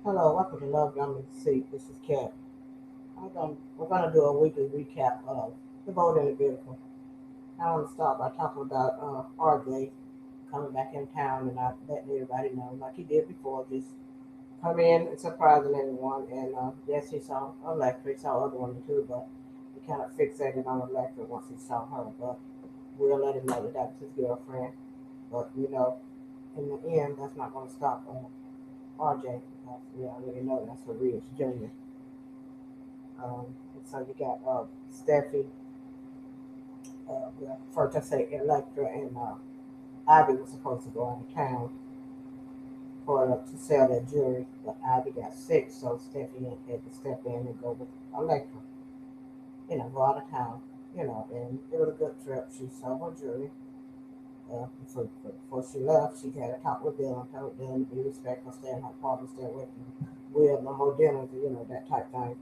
Hello, welcome to Love Gum and Seat. This is Kat. We're gonna do a weekly recap of The Bold and the Beautiful. I want to start by talking about RJ coming back in town and not letting everybody know, like he did before, just come in and surprising everyone. And yes, he saw Electra, he saw other women too, but he kind of fixated on Electra once he saw her. But we'll let him know that that was his girlfriend. But in the end, that's not going to stop RJ because we already know that's a Rios Jr. And so you got Steffy, well, first I say Electra and Ivy was supposed to go out of town to sell their jewelry, but Ivy got sick, so Steffy had to step in and go with Electra, go out of town, and it was a good trip. She sold her jewelry. Before she left, she had a talk with Dylan, told Dylan to be respectful, stay in her apartment, stay away from Will, no more dinners, that type thing.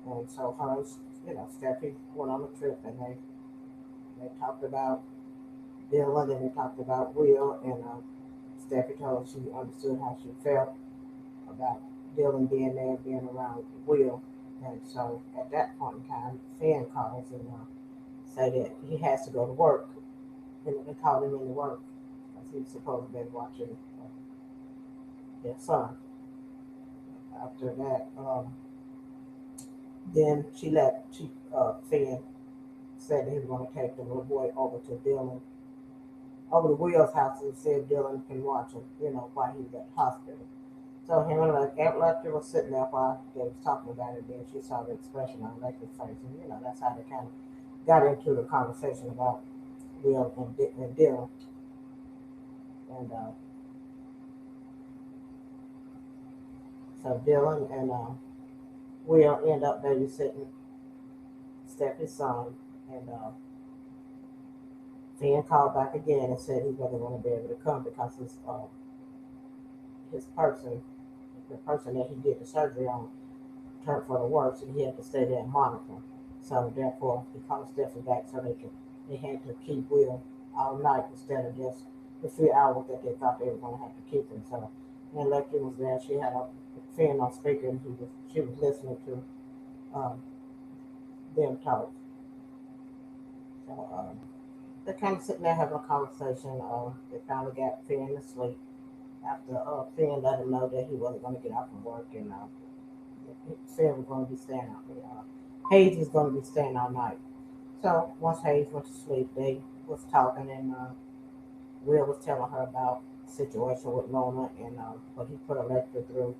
And so her, Steffi went on a trip and they talked about Dylan and they talked about Will and Steffi told her she understood how she felt about Dylan being there, being around Will. And so at that point in time, Finn calls and say that he has to go to work. And they called him into work because he was supposed to be watching their son. After that, then Finn said that he was going to take the little boy over to Dylan, over to Will's house and said Dylan can watch him, while he was at the hospital. So him and Aunt Electra was sitting there while they was talking about it. Then she saw the expression on Electra's face, and that's how they kind of got into the conversation about Will and Dylan. And so Dylan and Will end up babysitting Stephanie's son, and Finn called back again and said he wasn't going to be able to come because his person, the person that he did the surgery on, turned for the worse, and he had to stay there and monitor. So therefore, he called Stephanie back so they had to keep Will all night instead of just the few hours that they thought they were going to have to keep him. So, and Electra was there. She had a Finn on speaker, and she was listening to um, them talk. So they're kind of sitting there having a conversation. They finally got Finn to sleep after Finn let him know that he wasn't going to get out from work, and Finn was going to be staying out. Hayes was going to be staying all night. So once Hayes went to sleep, they was talking, and Will was telling her about the situation with Lona and what he put Electra through.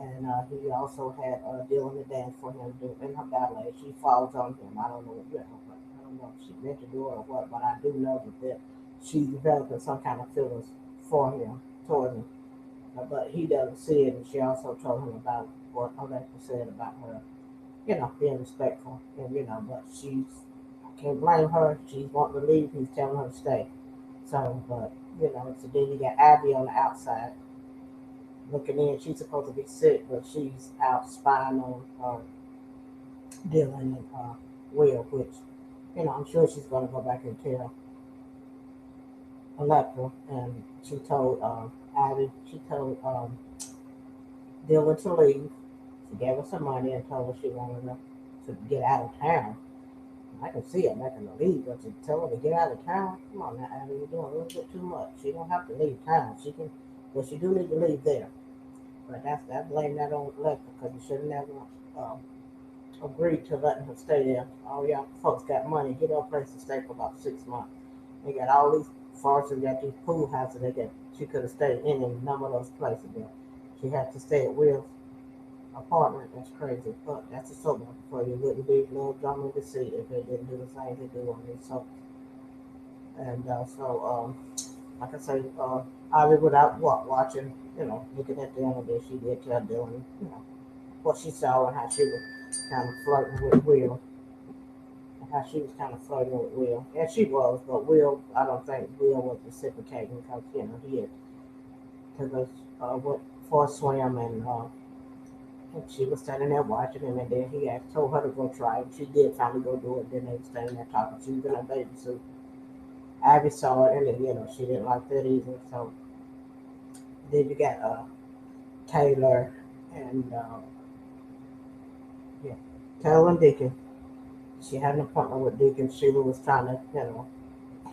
And he also had Dylan to dance for him in her ballet. She falls on him. I don't know, but I don't know if she meant to do it or what, but I do know that she's developing some kind of feelings for him, toward him. But he doesn't see it, and she also told him about what Electra said about her, being respectful, and but I can't blame her. She's wanting to leave. He's telling her to stay. So, but so then you got Abby on the outside looking in. She's supposed to be sick, but she's out spying on Dylan and Will, which I'm sure she's going to go back and tell Electra. And she told Dylan to leave. She gave her some money and told her she wanted her to get out of town. I can see her making her leave, but to tell her to get out of town, come on now, Abby, you're doing a little bit too much. She don't have to leave town. She can, but she do need to leave there. But that's blame that on Electra because you should have never um, agreed to letting her stay there. All y'all folks got money, get her a place to stay for about 6 months. They got all these farces, got these pool houses. She could have stayed in none of those places. There, she had to stay at Will's apartment. That's crazy, but that's a soap opera for you. Wouldn't be no drama to see if they didn't do the same they do on these soaps. And like I say, Ivy without watching, looking at them, and then she did tell Dylan, what she saw and how she was kind of flirting with Will, and how she was kind of flirting with Will, and she was, but Will, I don't think Will was reciprocating because he had took us went for a swim, and she was standing there watching him, and then he had told her to go try it. She did finally go do it. Then they were standing there talking. She was in a bathing suit. Abby saw it, and then, she didn't like that either. So then you got Taylor and yeah, Taylor and Deacon. She had an appointment with Deacon. Sheila was trying to,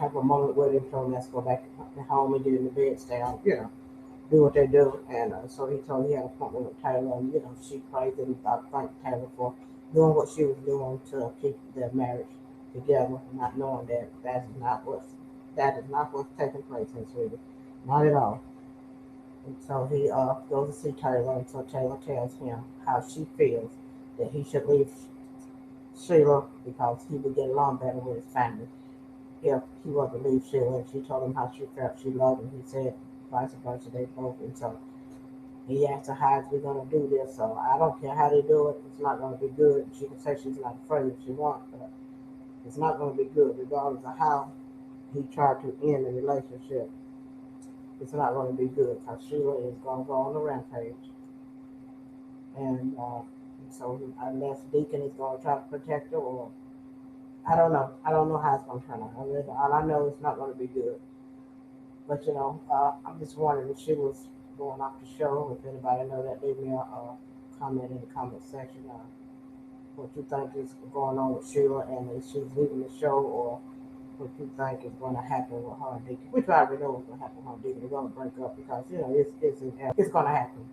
have a moment with him. Told him let's go back home and get in the bed, stay out, do what they do. And so he told me he had an appointment with Taylor, and she praised him. I thanked Taylor for doing what she was doing to keep their marriage together, not knowing that that is not what's taking place in Sweden, not at all. And so he goes to see Taylor, and so Taylor tells him how she feels that he should leave Sheila because he would get along better with his family if he was to leave Sheila. And she told him how she felt she loved him. He said vice versa, they both. And so he asked her how is we gonna do this. So I don't care how they do it, it's not gonna be good. She can say she's not afraid if she wants, but it's not gonna be good regardless of how he tried to end the relationship. It's not gonna be good because Sheila is gonna go on a rampage. And so unless Deacon is gonna try to protect her, or I don't know. I don't know how it's gonna turn out. All I know it's not gonna be good. But I'm just wondering if she was going off the show. If anybody know that, leave me a comment in the comment section. What you think is going on with Sheila, and if she's leaving the show, or what you think is going to happen with her and Deacon. Which I already know what's going to happen with her and Deacon. They're going to break up because it's going to happen.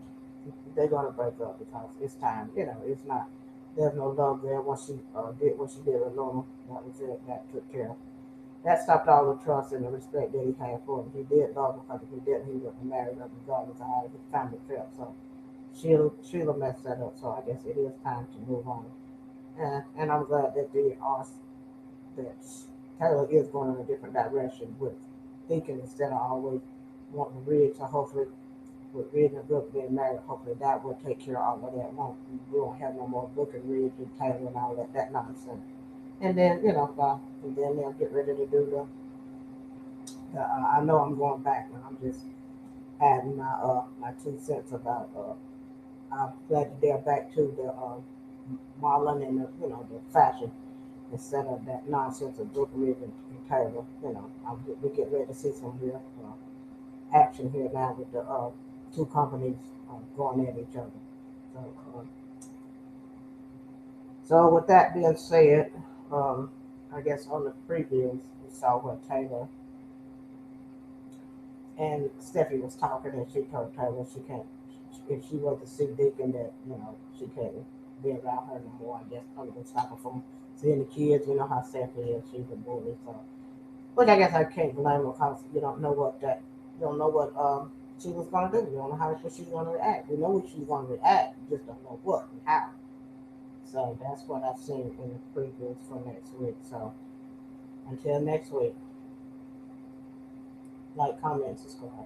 They're going to break up because it's time. It's not. There's no love there. Once she did what she did with Luna, that was it. That took care of. That stopped all the trust and the respect that he had for him. He did love her because if he didn't, he wouldn't have married her regardless of how his family felt. So Sheila messed that up. So I guess it is time to move on. And I'm glad that that Taylor is going in a different direction with thinking instead of always wanting Ridge. So hopefully, with Ridge and Brooke being married, hopefully that will take care of all of that. We won't have no more Brooke and Ridge and Taylor and all that nonsense. And then and then they'll get ready to do I know I'm going back, and I'm just adding my 2 cents about. I'm glad that they're back to the Marlon and the fashion instead of that nonsense of Brooke Ridge and Taylor. We get ready to see some real action here now with the two companies going at each other. So, so with that being said, um, I guess on the previews we saw what Taylor and Steffi was talking, and she told Taylor she can't, if she was to see Deacon, that she can't be around her no more. I guess probably gonna stop her from seeing the kids. You know how Steffi is; she's a bully. So, which I guess I can't blame her because you don't know what she was gonna do. You don't know how she's gonna react. You know what she's gonna react, you just don't know what and how. So that's what I've seen in the previews for next week. So until next week, like, comment, subscribe.